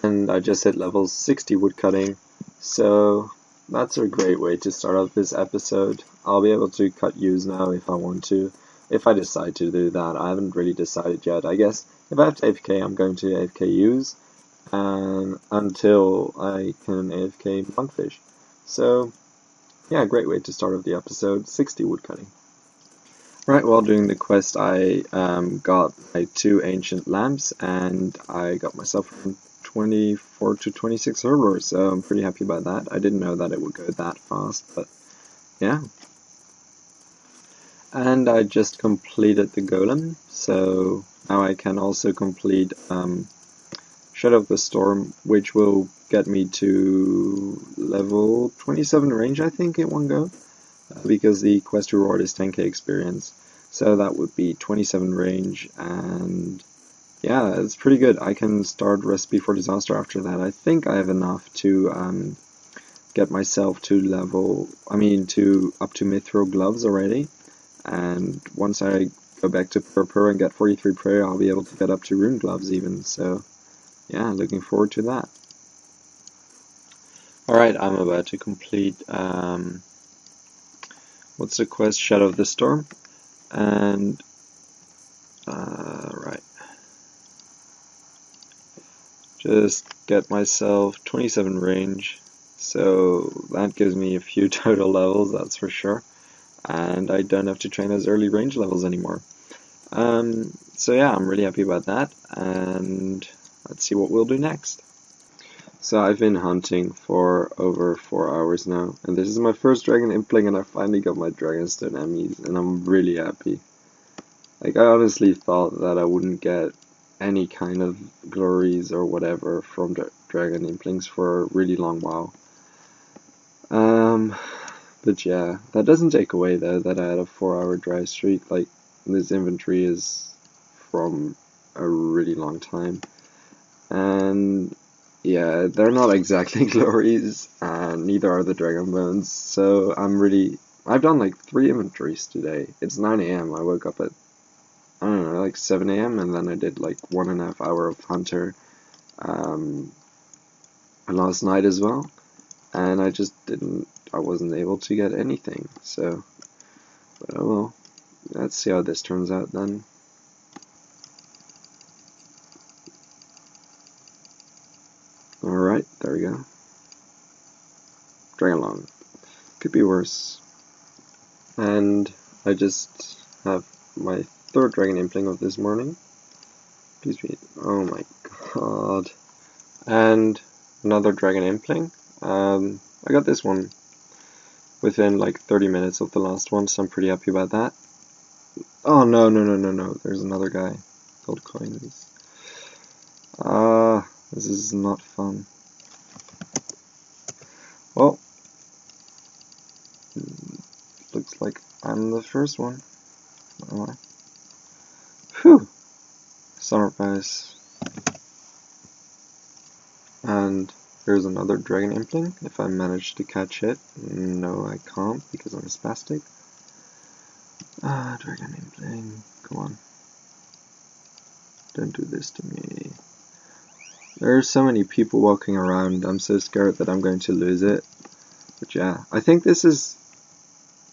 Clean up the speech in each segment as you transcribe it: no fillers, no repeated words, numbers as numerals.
and I just hit level 60 woodcutting, so that's a great way to start off this episode. I'll be able to cut yews now if I want to, if I decide to do that. I haven't really decided yet. I guess if I have to AFK, I'm going to AFK yews, and until I can AFK monkfish. So yeah, great way to start off the episode, 60 woodcutting. Right, while doing the quest, I got my 2 ancient lamps, and I got myself from 24 to 26 herblore, so I'm pretty happy about that. I didn't know that it would go that fast, but yeah. And I just completed the golem, so now I can also complete Shadow of the Storm, which will get me to level 27 range, I think, in one go. Because the quest reward is 10k experience, so that would be 27 range, and yeah, it's pretty good. I can start Recipe for Disaster after that. I think I have enough to get myself to up to Mithril gloves already, and once I go back to Purpur and get 43 prayer, I'll be able to get up to Rune gloves even, so yeah, looking forward to that. Alright, I'm about to complete what's the quest? Shadow of the Storm. And right, just get myself 27 range, so that gives me a few total levels, that's for sure, and I don't have to train those early range levels anymore. So yeah, I'm really happy about that, and let's see what we'll do next. So I've been hunting for over 4 hours now, and this is my first dragon impling, and I finally got my dragonstone Emmys, and I'm really happy. Like, I honestly thought that I wouldn't get any kind of glories or whatever from the dragon implings for a really long while. But yeah, that doesn't take away though that I had a 4-hour dry streak. Like, this inventory is from a really long time. And yeah, they're not exactly glories, and neither are the dragon bones, so I've done like 3 inventories today. It's 9 AM, I woke up at, I don't know, like 7 AM, and then I did like 1.5 hour of Hunter last night as well, and I wasn't able to get anything, so, but oh well, let's see how this turns out then. Alright, there we go. Dragon Long. Could be worse. And I just have my 3rd dragon impling of this morning. Please be, oh my god. And another dragon impling. I got this one within like 30 minutes of the last one, so I'm pretty happy about that. Oh no, there's another guy. Gold coins. This is not fun. Well, looks like I'm the first one. Am I? Whew! Summer pass. And there's another dragon impling, if I manage to catch it. No, I can't, because I'm a spastic. Dragon impling, come on. Don't do this to me. There are so many people walking around, I'm so scared that I'm going to lose it. But yeah, I think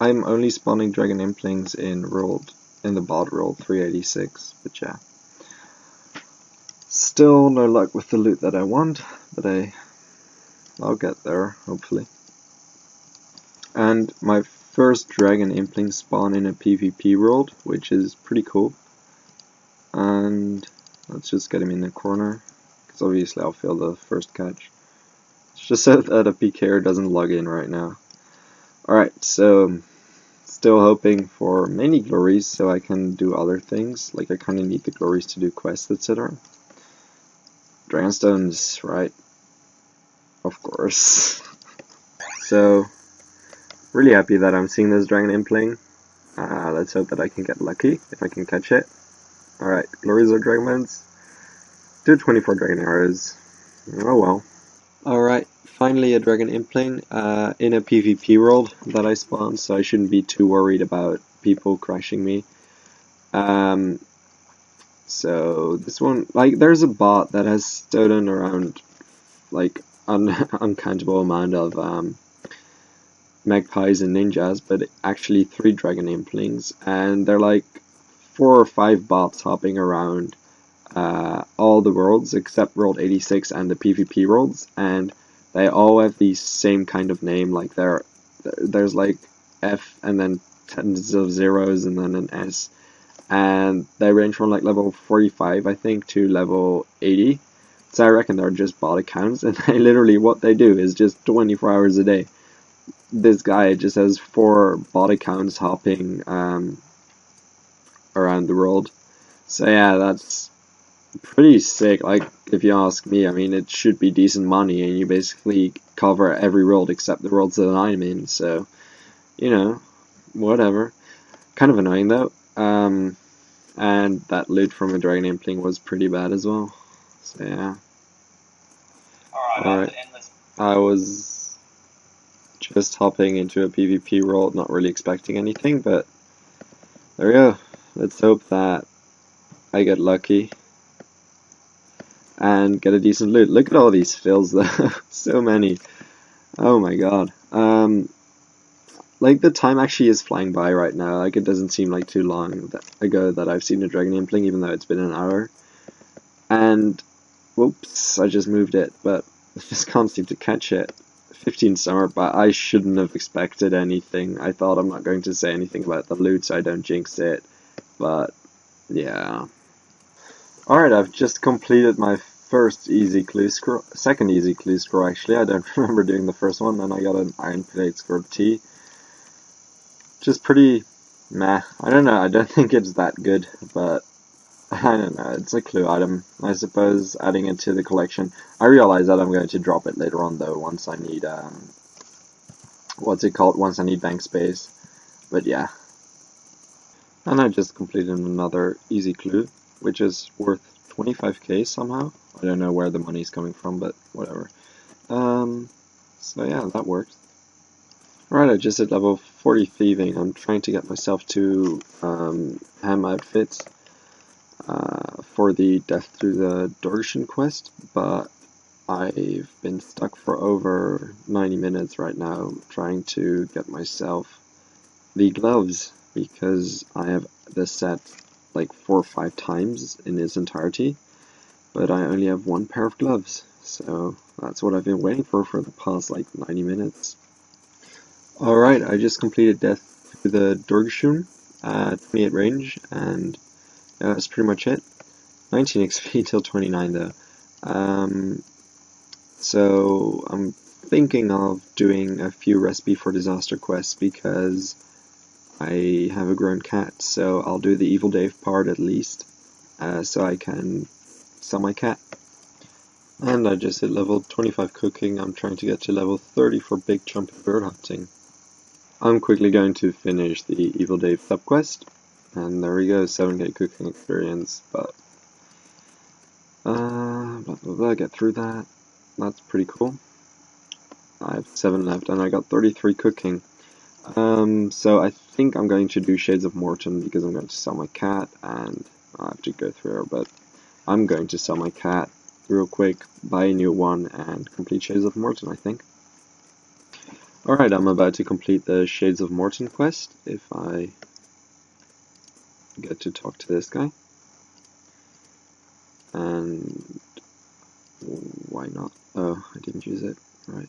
I'm only spawning dragon implings in the bot world 386, but yeah. Still no luck with the loot that I want, but I'll get there, hopefully. And my first dragon impling spawn in a PvP world, which is pretty cool. And let's just get him in the corner, because obviously I'll fail the first catch. It's just so that a PKer doesn't log in right now. Alright, so still hoping for many glories so I can do other things. Like, I kind of need the glories to do quests, etc. Dragonstones, right? Of course. So, really happy that I'm seeing this dragon impling. Let's hope that I can get lucky if I can catch it. Alright, glories or dragonmans? Do 24 dragon arrows. Oh well. Alright, finally a dragon impling in a PvP world that I spawned, so I shouldn't be too worried about people crashing me. So this one, like, there's a bot that has stolen around like uncountable amount of magpies and ninjas, but actually 3 dragon implings, and they're like 4 or 5 bots hopping around all the worlds except World 86 and the PvP worlds, and they all have the same kind of name. Like there's like F and then tens of zeros and then an S, and they range from like level 45 I think to level 80. So I reckon they're just bot accounts, and they literally, what they do is just 24 hours a day. This guy just has 4 bot accounts hopping around the world. So yeah, that's pretty sick. Like, if you ask me, I mean, it should be decent money, and you basically cover every world except the worlds that I'm in. So, you know, whatever. Kind of annoying though. And that loot from a dragon impling was pretty bad as well. So yeah. Alright. I was just hopping into a PvP world, not really expecting anything, but there we go. Let's hope that I get lucky and get a decent loot. Look at all these fills though. So many. Oh my god. Like, the time actually is flying by right now. Like, it doesn't seem like too long ago that I've seen a dragon impling, even though it's been an hour. And whoops, I just moved it, but I just can't seem to catch it. 15 summer, but I shouldn't have expected anything. I thought I'm not going to say anything about the loot so I don't jinx it, but yeah. Alright, I've just completed my first easy clue scroll, second easy clue scroll actually. I don't remember doing the first one, and I got an iron plate score T. Just pretty meh. I don't know, I don't think it's that good, but I don't know, it's a clue item. I suppose adding it to the collection. I realize that I'm going to drop it later on though, once I need, what's it called, once I need bank space. But yeah. And I just completed another easy clue, which is worth 25k somehow. I don't know where the money's coming from, but whatever. So yeah, that worked. Right, I just hit level 40 thieving. I'm trying to get myself to ham outfits for the Death Through the Dorshan quest, but I've been stuck for over 90 minutes right now trying to get myself the gloves, because I have this set like 4 or 5 times in its entirety, but I only have 1 pair of gloves, so that's what I've been waiting for the past like 90 minutes. Alright, I just completed Death Through the Dorshan at 28 range, and that's pretty much it. 19 XP till 29 though. So I'm thinking of doing a few recipe for disaster quests because I have a grown cat, so I'll do the Evil Dave part at least, so I can sell my cat. And I just hit level 25 cooking. I'm trying to get to level 30 for big jumpy bird hunting. I'm quickly going to finish the Evil Dave subquest, and there we go, 7k cooking experience, but blah blah blah, get through that. That's pretty cool. I have 7 left, and I got 33 cooking. So I think I'm going to do Shades of Morton because I'm going to sell my cat, and I have to go through her, but I'm going to sell my cat real quick, buy a new one, and complete Shades of Morton, I think. Alright, I'm about to complete the Shades of Morton quest, if I get to talk to this guy. And why not? Oh, I didn't use it. Right.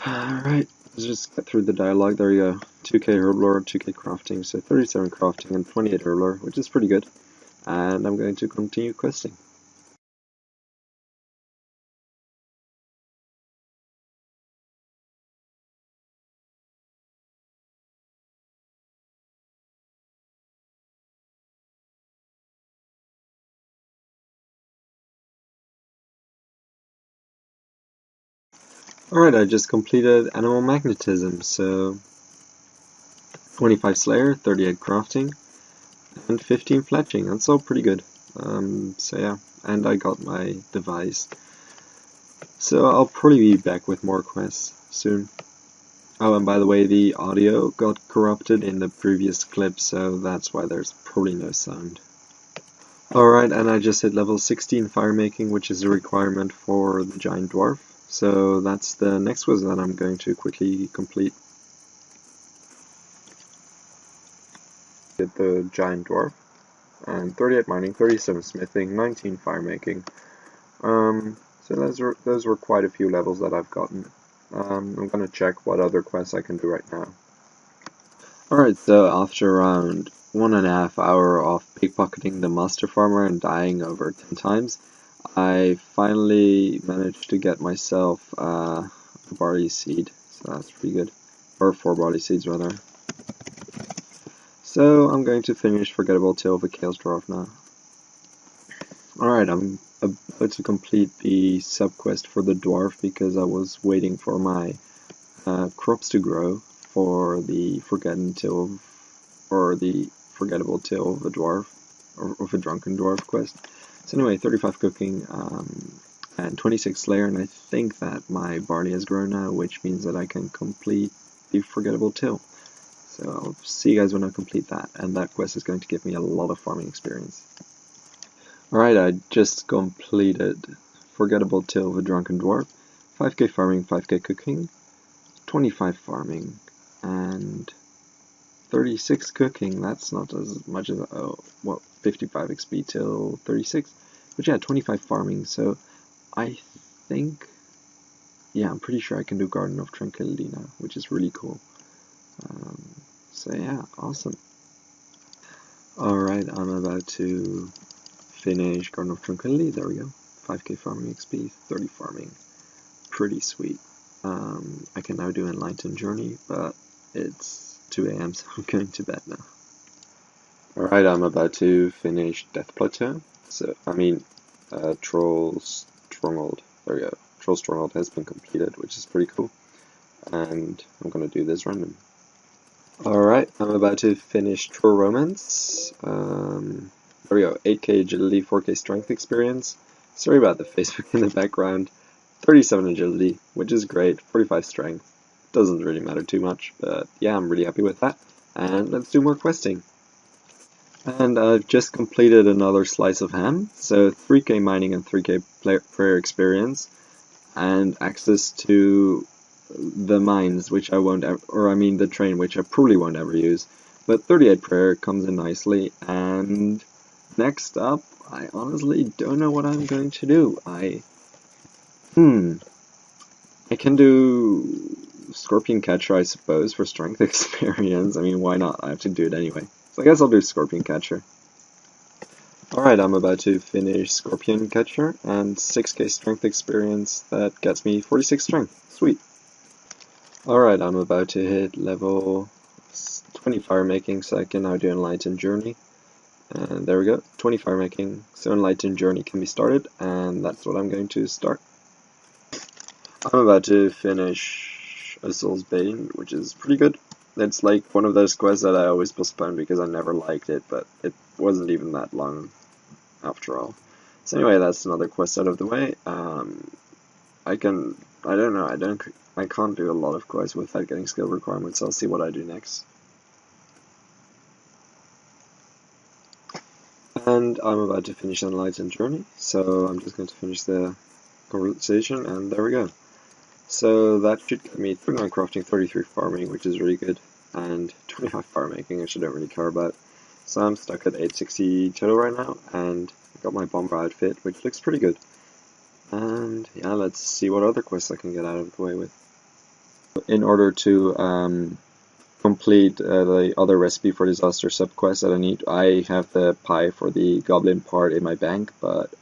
Alright, let's just get through the dialogue. There we go. 2k herblore, 2k crafting, so 37 crafting and 28 herblore, which is pretty good. And I'm going to continue questing. Alright, I just completed Animal Magnetism, so 25 Slayer, 38 Crafting, and 15 Fletching. That's all pretty good. So yeah, and I got my device. So I'll probably be back with more quests soon. Oh, and by the way, the audio got corrupted in the previous clip, so that's why there's probably no sound. Alright, and I just hit level 16 fire making, which is a requirement for the giant dwarf. So that's the next quest that I'm going to quickly complete. Did the giant dwarf, and 38 mining, 37 smithing, 19 fire making. So those were quite a few levels that I've gotten. I'm gonna check what other quests I can do right now. Alright, so after around 1.5 hours of pickpocketing the master farmer and dying over 10 times, I finally managed to get myself a barley seed, so that's pretty good. Or 4 barley seeds rather. So I'm going to finish Forgettable Tale of a Chaos Dwarf now. Alright, I'm about to complete the sub-quest for the dwarf because I was waiting for my crops to grow for the Forgotten Tale of, or the Forgettable Tale of a Dwarf, or of a Drunken Dwarf quest. So anyway, 35 cooking and 26 Slayer, and I think that my barley has grown now, which means that I can complete the Forgettable Tale. So I'll see you guys when I complete that, and that quest is going to give me a lot of farming experience. Alright, I just completed Forgettable Tale of a Drunken Dwarf, 5k farming, 5k cooking, 25 farming, and 36 cooking. That's not as much as, 55 XP till 36, but yeah, 25 farming, so I think, yeah, I'm pretty sure I can do Garden of Tranquility now, which is really cool. So yeah, awesome. Alright, I'm about to finish Garden of Tranquility, there we go. 5k farming XP, 30 farming, pretty sweet. I can now do Enlightened Journey, but it's 2 AM, so I'm going to bed now. Alright, I'm about to finish Death Plateau, Troll Stronghold, there we go. Troll Stronghold has been completed, which is pretty cool, and I'm gonna do this random. Alright, I'm about to finish Troll Romance. There we go, 8k agility, 4k strength experience. Sorry about the Facebook in the background. 37 agility, which is great, 45 strength. Doesn't really matter too much, but yeah, I'm really happy with that. And let's do more questing. And I've just completed another slice of ham, so 3k mining and 3k prayer experience, and access to the mines, which I won't ever, or I mean the train, which I probably won't ever use. But 38 prayer comes in nicely, and next up, I honestly don't know what I'm going to do. I can do Scorpion Catcher, I suppose, for strength experience. I mean, why not? I have to do it anyway. So I guess I'll do Scorpion Catcher. Alright, I'm about to finish Scorpion Catcher, and 6k strength experience, that gets me 46 strength. Sweet. Alright, I'm about to hit level 20 fire making, so I can now do Enlightened Journey. And there we go, 20 fire making, so Enlightened Journey can be started, and that's what I'm going to start. I'm about to finish A Soul's Bane, which is pretty good. It's like one of those quests that I always postpone because I never liked it, but it wasn't even that long after all. So anyway, that's another quest out of the way. I can't do a lot of quests without getting skill requirements, so I'll see what I do next. And I'm about to finish Enlightened Journey, so I'm just going to finish the conversation, and there we go. So that should get me 39 crafting, 33 farming, which is really good, and 25 fire making, which I don't really care about. So I'm stuck at 860 total right now, and I got my bomber outfit, which looks pretty good. And yeah, let's see what other quests I can get out of the way with. In order to complete the other recipe for disaster subquest that I need, I have the pie for the goblin part in my bank, but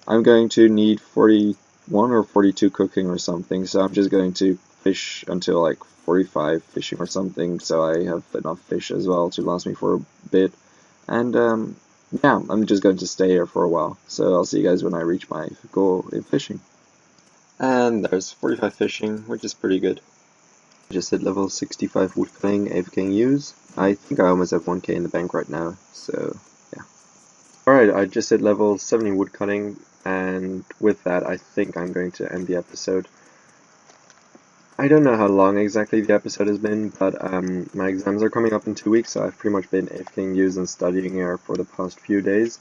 I'm going to need 41 or 42 cooking or something, so I'm just going to fish until like 45 fishing or something, so I have enough fish as well to last me for a bit. And yeah, I'm just going to stay here for a while, so I'll see you guys when I reach my goal in fishing. And there's 45 fishing, which is pretty good. Just hit level 65 Woodcutting, AFKing Yews. I think I almost have 1k in the bank right now, so yeah. Alright, I just hit level 70 Woodcutting, and with that I think I'm going to end the episode. I don't know how long exactly the episode has been, but my exams are coming up in 2 weeks, so I've pretty much been AFKing Yews and studying here for the past few days.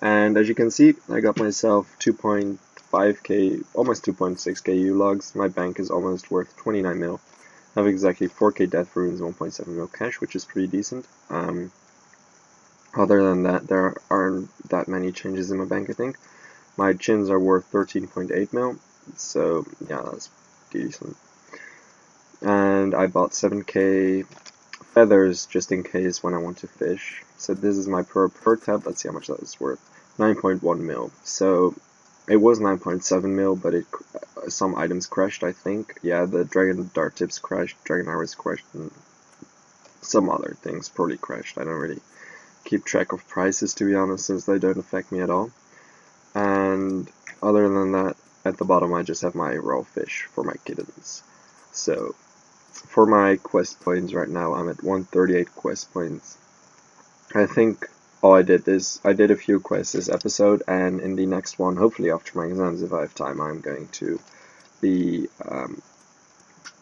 And as you can see, I got myself 2.5k, almost 2.6k U logs. My bank is almost worth 29 mil. I have exactly 4k death runes, 1.7 mil cash, which is pretty decent. Other than that, there aren't that many changes in my bank, I think. My chins are worth 13.8 mil, so yeah, that's decent. And I bought 7k feathers just in case when I want to fish. So this is my per tab. Let's see how much that is worth. 9.1 mil. So it was 9.7 mil, but it some items crashed, I think. Yeah, the dragon dart tips crashed, dragon arrows crashed, and some other things probably crashed. I don't really keep track of prices, to be honest, since they don't affect me at all. And other than that, at the bottom I just have my raw fish for my kittens. So for my quest points right now, I'm at 138 quest points. I think all I did is, I did a few quests this episode, and in the next one, hopefully after my exams, if I have time, I'm going to be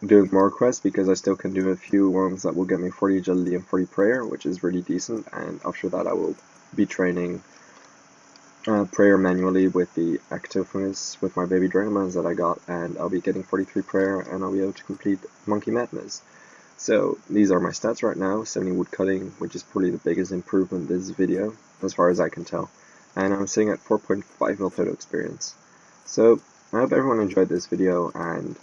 doing more quests, because I still can do a few ones that will get me 40 agility and 40 prayer, which is really decent, and after that I will be training prayer manually with the activeness with my baby Dragomans that I got, and I'll be getting 43 prayer, and I'll be able to complete Monkey Madness. So these are my stats right now: 70 woodcutting, which is probably the biggest improvement this video, as far as I can tell, and I'm sitting at 4.5 mil total experience. So I hope everyone enjoyed this video, and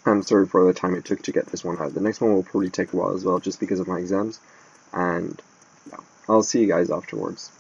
I'm sorry for the time it took to get this one out. The next one will probably take a while as well, just because of my exams, and yeah, I'll see you guys afterwards.